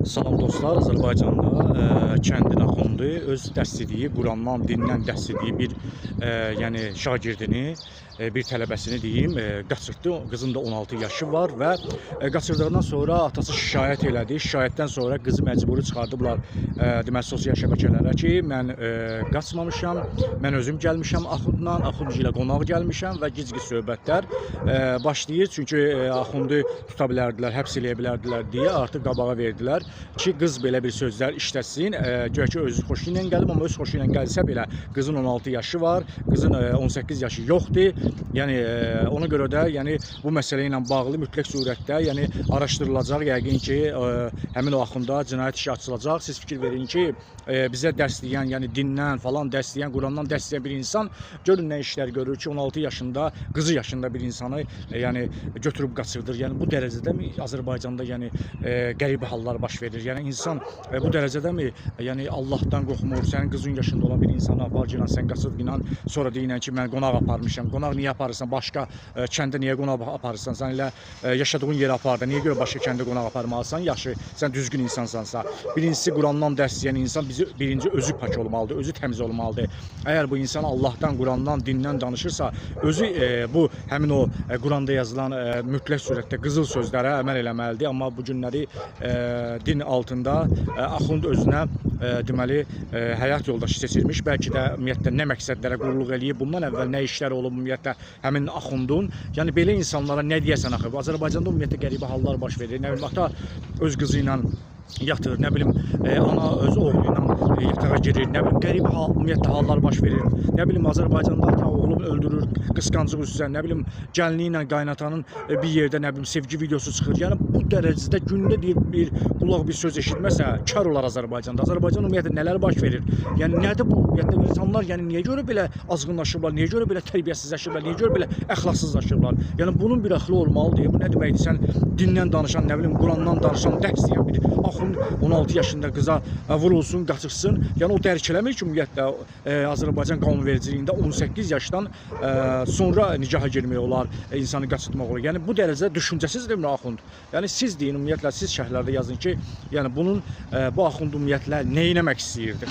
Salam dostlar, Azərbaycanda kəndin axundu öz dəstədiyi, Qurandan, dindən dəstədiyi bir yəni şagirdini, bir tələbəsini deyim, qaçırtdı. Qızın da 16 yaşı var və qaçırdıqdan sonra atası şikayət elədi. Şikayətdən sonra qızı məcburi çıxardıblar deməli sosial şəbəkələrə ki, mən qaçmamışam, mən özüm gəlmişəm axundla, axund ilə qonaq gəlmişəm və gic-gic söhbətlər başlayır. Çünki axundu tuta bilərdilər, həbs eləyə bilərdilər deyə artıq qabağa verdilər ki, qız belə bir sözlər işlətsin. Güya ki, öz xoşu ilə gəlib, amma öz xoşu ilə gəlsə belə qızın 16 yaşı var, qızın 18 yaşı yoxdur. Yəni ona görə də yəni bu məsələ ilə bağlı mütləq surətdə yəni araşdırılacaq. Yəqin ki, həmin o axunda cinayət işi açılacaq. Siz fikir verin ki, bizə dəstəyən, yəni dindən falan dəstəyən, Qurandan dəstəyən bir insan görün nə işlər görür ki, 16 yaşında, qızı yaşında bir insanı yəni götürüb qaçırdır. Yəni bu dərəcədəmi Azərbaycanda yəni qəribə hallar baş verir? Yəni insan bu dərəcədəmi yəni Allahdan qorxmur? Sənin qızın yaşında olan bir insanı apar ki, sən qaçırdın, sonra deyirsən ki, mən qonaq aparmışam. Qonaq niyə aparırsan? Başqa kəndə niyə qonaq aparırsan? Sən elə yaşadığın yerə apar da. Niyə görə başqa kəndə qonaq aparmalısan? Yaxşı, sən düzgün insansansa. Birincisi Qurandan dəstəyən insan birinci özü pak olmalıdır, özü təmiz olmalıdır. Əgər bu insan Allahdan, Qurandan, dindən danışırsa, özü bu həmin o Quranda yazılan mütləq surətdə qızıl sözlərə əməl eləməlidir. Amma bu günləri din altında axund özünə deməli həyat yoldaşı seçilmiş. Bəlkə də ümumiyyətlə nə məqsədlərə qulluq eləyib, bundan əvvəl nə işlər olub ümumiyyətlə həmin axundun. Yəni belə insanlara nə deyəsən axı? Azərbaycanda ümumiyyətlə qəribə hallar baş verir. Nə bilim, ata öz qızı ilə yatır, nə bilim, ana öz oğlu ilə yatağa girir, nə bilim, qəribə ümumiyyətlə hallar baş verir. Nə bilim, Azərbaycanda ata oğlunu öldürür, qısqancıq üstə, nə bilim, gəlini ilə qaynatanın bir yerdə, nə bilim, sevgi videosu çıxır. Yəni bu dərəcədə gündə bir qulaq bir söz eşitməsə, kar olar Azərbaycanda. Azərbaycan ümumiyyətlə nələr baş verir? Yəni nədir bu? Ümumiyyətlə insanlar yəni niyə görə belə azğınlaşıblar, niyə görə belə tərbiyəsizləşiblər, niyə görə belə əxlaqsızlaşıblar? Yəni bunun bir əxli olmalıdır. Bu nə deməkdir? Sən dindən danışan, nə bilim, Qurandan danışan, dərs deyən bir axund 16 yaşında qıza vurulsun, qaçırsın. Yəni o dərk eləmir ki, ümumiyyətlə Azərbaycan qanunvericiliyində 18 yaşdan sonra nikaha girmək olar, insanı qaçırtmaq olar. Yəni bu dərəcədə düşüncəsizdirmi axund? Yəni siz deyin ümumiyyətlə, siz şərhlərdə yazın ki, yəni bunun bu axund ümumiyyətlə nə etmək istəyirdi?